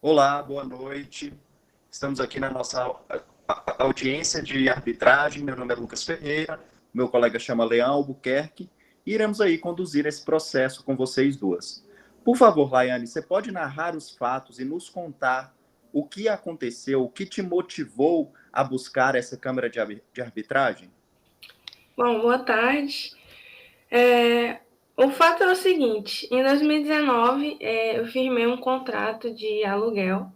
Olá, boa noite. Estamos aqui na nossa audiência de arbitragem. Meu nome é Lucas Ferreira, meu colega chama Leão Albuquerque, e iremos aí conduzir esse processo com vocês duas. Por favor, Laiane, você pode narrar os fatos e nos contar o que aconteceu, o que te motivou a buscar essa Câmara de Arbitragem? Bom, boa tarde. O fato é o seguinte, em 2019 eu firmei um contrato de aluguel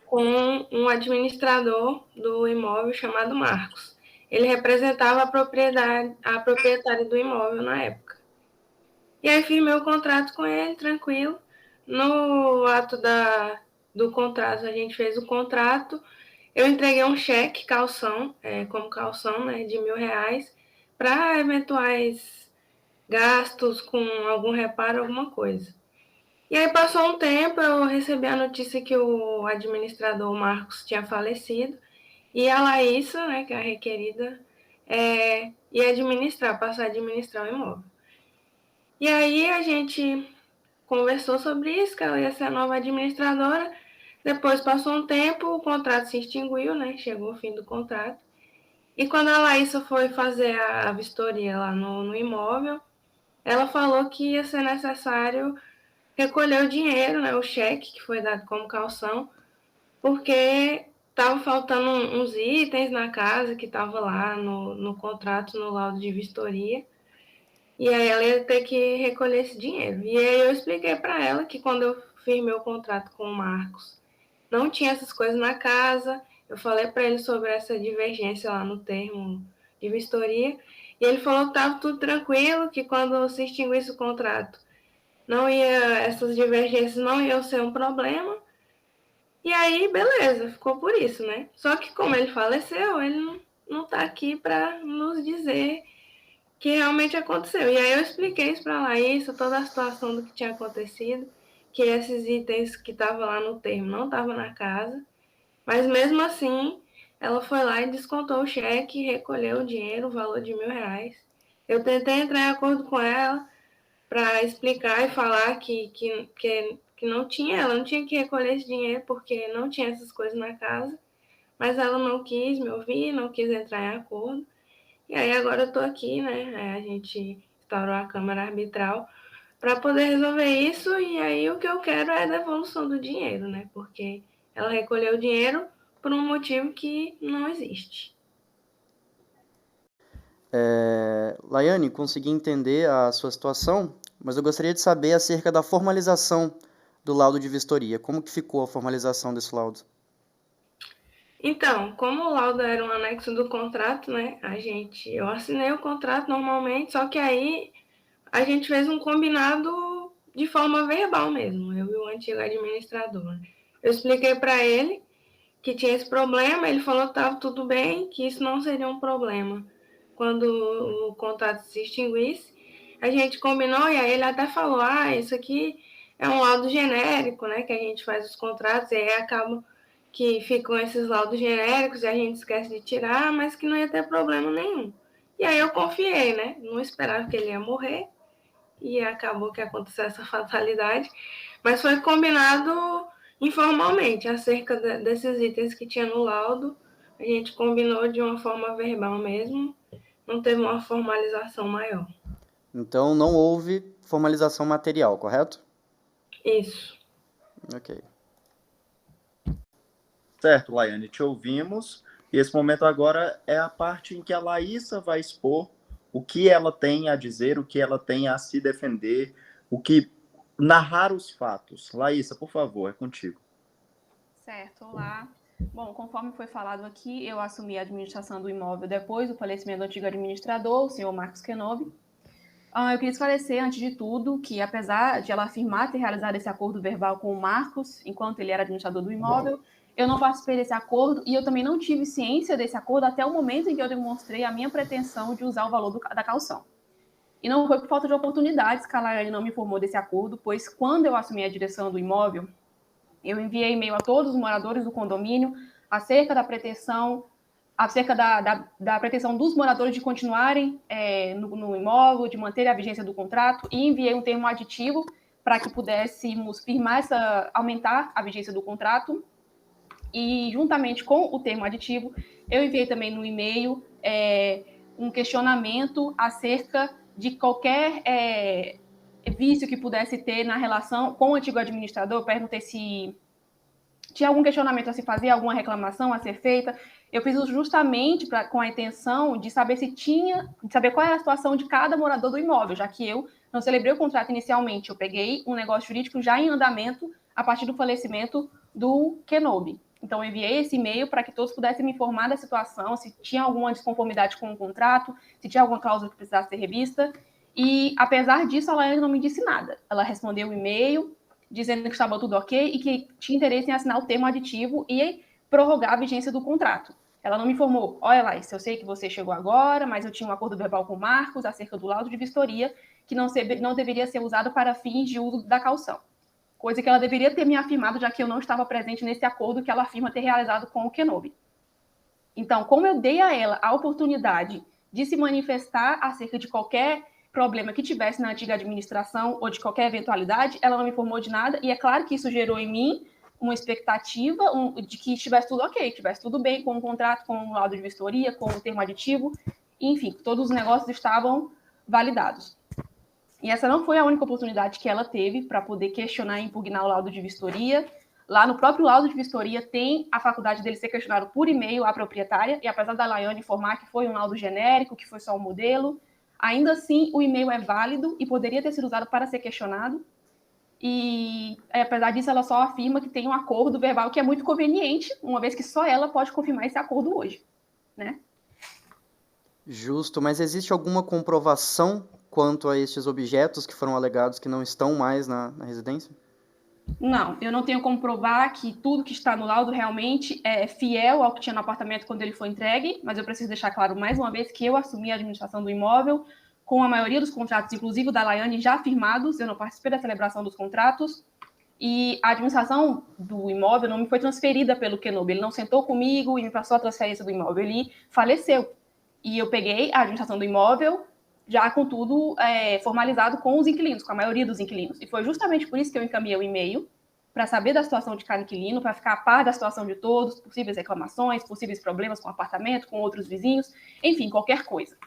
com um administrador do imóvel chamado Marcos. Ele representava a proprietária do imóvel na época. E aí firmei o contrato com ele, tranquilo. No ato do contrato, a gente fez o contrato, eu entreguei um cheque calção, como calção, né, de R$ 1.000, para eventuais gastos com algum reparo, alguma coisa. E aí passou um tempo, eu recebi a notícia que o administrador Marcos tinha falecido e a Laísa, né, que é a requerida, ia passar a administrar o imóvel. E aí a gente conversou sobre isso, que ela ia ser a nova administradora. Depois passou um tempo, o contrato se extinguiu, né? Chegou o fim do contrato. E quando a Laísa foi fazer a vistoria lá no imóvel, ela falou que ia ser necessário recolher o dinheiro, né, o cheque que foi dado como calção, porque estava faltando uns itens na casa que estava lá no contrato, no laudo de vistoria, e aí ela ia ter que recolher esse dinheiro. E aí eu expliquei para ela que quando eu firmei o contrato com o Marcos, não tinha essas coisas na casa. Eu falei para ele sobre essa divergência lá no termo de vistoria, e ele falou que estava tudo tranquilo, que quando se extinguisse o contrato, essas divergências não iam ser um problema. E aí, beleza, ficou por isso, né? Só que como ele faleceu, ele não tá aqui para nos dizer que realmente aconteceu. E aí eu expliquei isso para a Laísa, toda a situação do que tinha acontecido, que esses itens que estavam lá no termo não estavam na casa, mas mesmo assim, ela foi lá e descontou o cheque, recolheu o dinheiro, o valor de R$ 1.000. Eu tentei entrar em acordo com ela para explicar e falar que não tinha, ela não tinha que recolher esse dinheiro porque não tinha essas coisas na casa, mas ela não quis me ouvir, não quis entrar em acordo. E aí agora eu estou aqui, né? A gente instaurou a Câmara Arbitral para poder resolver isso, e aí o que eu quero é a devolução do dinheiro, né? Porque ela recolheu o dinheiro por um motivo que não existe. Laiane, consegui entender a sua situação, mas eu gostaria de saber acerca da formalização do laudo de vistoria. Como que ficou a formalização desse laudo? Então, como o laudo era um anexo do contrato, né? Eu assinei o contrato normalmente, só que aí a gente fez um combinado de forma verbal mesmo, eu e o antigo administrador. Eu expliquei para ele que tinha esse problema, ele falou que estava tudo bem, que isso não seria um problema quando o contrato se extinguisse. A gente combinou e aí ele até falou: isso aqui é um laudo genérico, né? Que a gente faz os contratos e aí acaba que ficam esses laudos genéricos e a gente esquece de tirar, mas que não ia ter problema nenhum. E aí eu confiei, né? Não esperava que ele ia morrer e acabou que aconteceu essa fatalidade, mas foi combinado informalmente acerca desses itens que tinha no laudo. A gente combinou de uma forma verbal mesmo, não teve uma formalização maior. Então, não houve formalização material, correto? Isso. Ok. Certo, Laiane, te ouvimos. E esse momento agora é a parte em que a Laísa vai expor o que ela tem a dizer, o que ela tem a se defender, o que narrar os fatos. Laísa, por favor, é contigo. Certo, olá. Bom, conforme foi falado aqui, eu assumi a administração do imóvel depois do falecimento do antigo administrador, o senhor Marcos Kenobi. Eu queria esclarecer, antes de tudo, que apesar de ela afirmar ter realizado esse acordo verbal com o Marcos, enquanto ele era administrador do imóvel, eu não participei desse acordo e eu também não tive ciência desse acordo até o momento em que eu demonstrei a minha pretensão de usar o valor da calção. E não foi por falta de oportunidades que a Laiane não me informou desse acordo, pois quando eu assumi a direção do imóvel, eu enviei e-mail a todos os moradores do condomínio acerca da pretensão dos moradores de continuarem no imóvel, de manter a vigência do contrato, e enviei um termo aditivo para que pudéssemos aumentar a vigência do contrato. E, juntamente com o termo aditivo, eu enviei também no e-mail um questionamento acerca de qualquer vício que pudesse ter na relação com o antigo administrador. Eu perguntei se tinha algum questionamento a se fazer, alguma reclamação a ser feita. Eu fiz isso justamente com a intenção de saber de saber qual era a situação de cada morador do imóvel, já que eu não celebrei o contrato inicialmente. Eu peguei um negócio jurídico já em andamento a partir do falecimento do Kenobi. Então, eu enviei esse e-mail para que todos pudessem me informar da situação, se tinha alguma desconformidade com o contrato, se tinha alguma cláusula que precisasse ser revista. E, apesar disso, a Laiane não me disse nada. Ela respondeu o e-mail, dizendo que estava tudo ok e que tinha interesse em assinar o termo aditivo e prorrogar a vigência do contrato. Ela não me informou: olha, Laís, eu sei que você chegou agora, mas eu tinha um acordo verbal com o Marcos acerca do laudo de vistoria que não deveria ser usado para fins de uso da caução. Coisa que ela deveria ter me afirmado, já que eu não estava presente nesse acordo que ela afirma ter realizado com o Kenobi. Então, como eu dei a ela a oportunidade de se manifestar acerca de qualquer problema que tivesse na antiga administração ou de qualquer eventualidade, ela não me informou de nada, e é claro que isso gerou em mim uma expectativa de que estivesse tudo ok, estivesse tudo bem com o contrato, com o laudo de vistoria, com o termo aditivo, enfim, todos os negócios estavam validados. E essa não foi a única oportunidade que ela teve para poder questionar e impugnar o laudo de vistoria. Lá no próprio laudo de vistoria tem a faculdade dele ser questionado por e-mail à proprietária, e apesar da Laiane informar que foi um laudo genérico, que foi só um modelo, ainda assim o e-mail é válido e poderia ter sido usado para ser questionado. E, apesar disso, ela só afirma que tem um acordo verbal que é muito conveniente, uma vez que só ela pode confirmar esse acordo hoje, né? Justo, mas existe alguma comprovação quanto a estes objetos que foram alegados que não estão mais na residência? Não, eu não tenho como provar que tudo que está no laudo realmente é fiel ao que tinha no apartamento quando ele foi entregue, mas eu preciso deixar claro mais uma vez que eu assumi a administração do imóvel com a maioria dos contratos, inclusive o da Laiane, já firmados. Eu não participei da celebração dos contratos, e a administração do imóvel não me foi transferida pelo Kenobi. Ele não sentou comigo e me passou a transferência do imóvel, ele faleceu. E eu peguei a administração do imóvel já com tudo formalizado com os inquilinos, com a maioria dos inquilinos. E foi justamente por isso que eu encaminhei o e-mail, para saber da situação de cada inquilino, para ficar a par da situação de todos, possíveis reclamações, possíveis problemas com o apartamento, com outros vizinhos, enfim, qualquer coisa.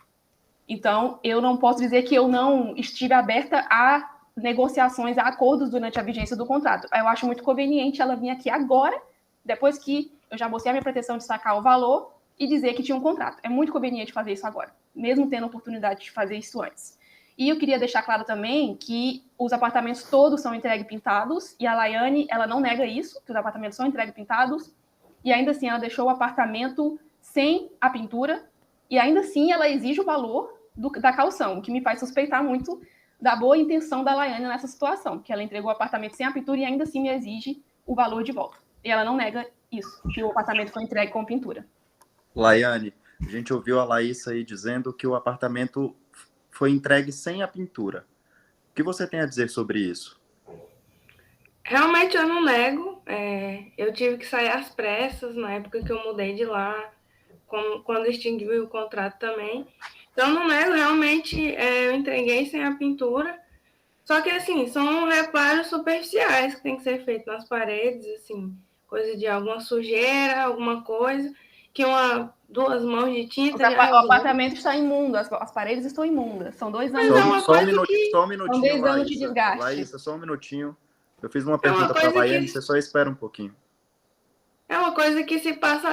Então, eu não posso dizer que eu não estive aberta a negociações, a acordos durante a vigência do contrato. Eu acho muito conveniente ela vir aqui agora, depois que eu já mostrei a minha pretensão de sacar o valor, e dizer que tinha um contrato. É muito conveniente fazer isso agora, mesmo tendo a oportunidade de fazer isso antes. E eu queria deixar claro também que os apartamentos todos são entregues pintados, e a Laiane, ela não nega isso, que os apartamentos são entregues pintados, e ainda assim ela deixou o apartamento sem a pintura, e ainda assim ela exige o valor da caução, o que me faz suspeitar muito da boa intenção da Laiane nessa situação, que ela entregou o apartamento sem a pintura e ainda assim me exige o valor de volta. E ela não nega isso, que o apartamento foi entregue com pintura. Laiane, a gente ouviu a Laísa aí dizendo que o apartamento foi entregue sem a pintura. O que você tem a dizer sobre isso? Realmente eu não nego. Eu tive que sair às pressas na época que eu mudei de lá, quando extinguiu o contrato também. Então eu não nego, realmente eu entreguei sem a pintura. Só que, assim, são reparos superficiais que tem que ser feito nas paredes, assim, coisa de alguma sujeira, alguma coisa, que duas mãos de tinta já o apartamento está imundo, as paredes estão imundas. São 2 anos. Só um minutinho, são 2 anos de desgaste. Laísa, só um minutinho. Eu fiz uma pergunta para a Laiane, você só espera um pouquinho. É uma coisa que se passa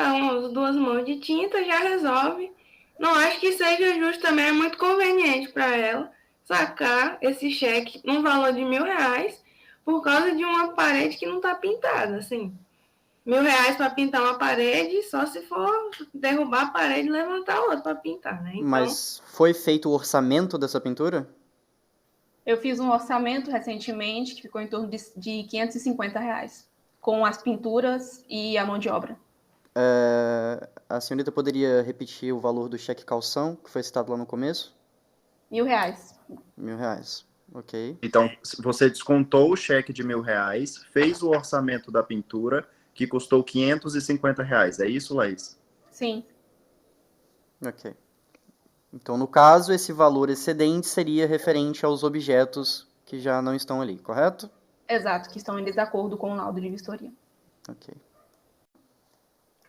duas mãos de tinta, já resolve. Não acho que seja justo também, é muito conveniente para ela sacar esse cheque num valor de R$1.000 por causa de uma parede que não está pintada, assim. R$1.000 para pintar uma parede, só se for derrubar a parede e levantar outra para pintar, né? Então, mas foi feito o orçamento dessa pintura? Eu fiz um orçamento recentemente que ficou em torno de R$550, com as pinturas e a mão de obra. A senhorita poderia repetir o valor do cheque calção, que foi citado lá no começo? R$1.000. R$1.000, ok. Então, você descontou o cheque de R$1.000, fez o orçamento da pintura, que custou R$550. É isso, Laís? Sim. Ok. Então, no caso, esse valor excedente seria referente aos objetos que já não estão ali, correto? Exato, que estão em desacordo com o laudo de vistoria. Ok.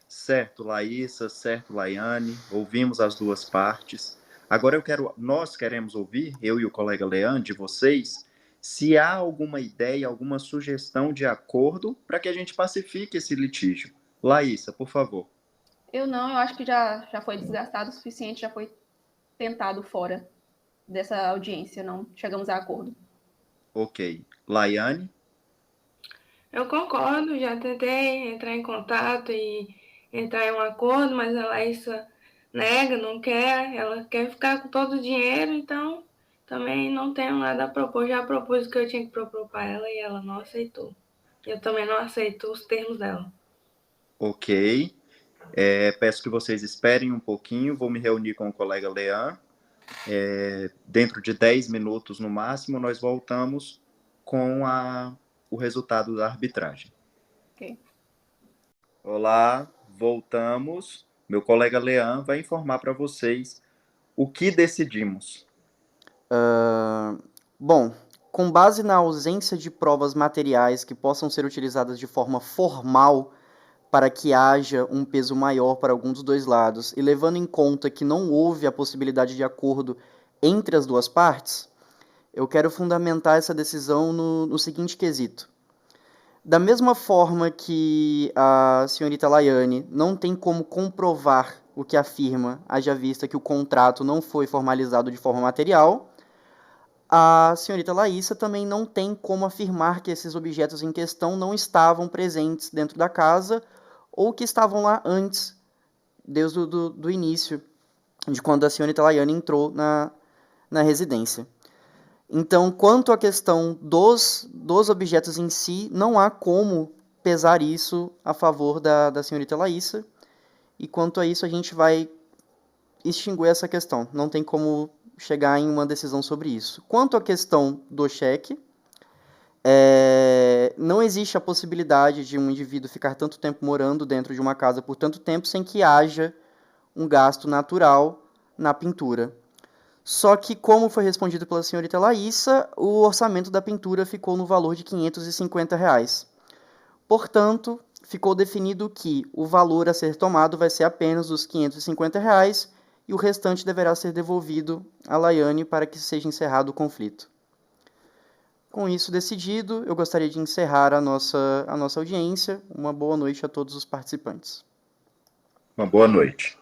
Certo, Laísa, certo, Laiane, ouvimos as duas partes. Agora nós queremos ouvir, eu e o colega Leandro, de vocês, se há alguma ideia, alguma sugestão de acordo para que a gente pacifique esse litígio. Laísa, por favor. Eu acho que já foi desgastado o suficiente, já foi tentado fora dessa audiência, não chegamos a acordo. Ok. Laiane? Eu concordo, já tentei entrar em contato e entrar em um acordo, mas a Laísa nega, não quer, ela quer ficar com todo o dinheiro, então também não tenho nada a propor. Já propus o que eu tinha que propor para ela e ela não aceitou. Eu também não aceito os termos dela. Ok. Peço que vocês esperem um pouquinho, vou me reunir com o colega Leandro. Dentro de 10 minutos no máximo, nós voltamos com o resultado da arbitragem. Ok. Olá, voltamos. Meu colega Leandro vai informar para vocês o que decidimos. Bom, com base na ausência de provas materiais que possam ser utilizadas de forma formal para que haja um peso maior para algum dos dois lados, e levando em conta que não houve a possibilidade de acordo entre as duas partes, eu quero fundamentar essa decisão no seguinte quesito. Da mesma forma que a senhorita Laiane não tem como comprovar o que afirma, haja vista que o contrato não foi formalizado de forma material, a senhorita Laísa também não tem como afirmar que esses objetos em questão não estavam presentes dentro da casa ou que estavam lá antes, desde do início, de quando a senhorita Laiane entrou na residência. Então, quanto à questão dos objetos em si, não há como pesar isso a favor da senhorita Laísa, e quanto a isso a gente vai extinguir essa questão, não tem como chegar em uma decisão sobre isso. Quanto à questão do cheque, não existe a possibilidade de um indivíduo ficar tanto tempo morando dentro de uma casa por tanto tempo sem que haja um gasto natural na pintura. Só que, como foi respondido pela senhorita Laísa, o orçamento da pintura ficou no valor de R$550. Portanto, ficou definido que o valor a ser tomado vai ser apenas os R$550 e o restante deverá ser devolvido a Laiane para que seja encerrado o conflito. Com isso decidido, eu gostaria de encerrar a nossa audiência. Uma boa noite a todos os participantes. Uma boa noite.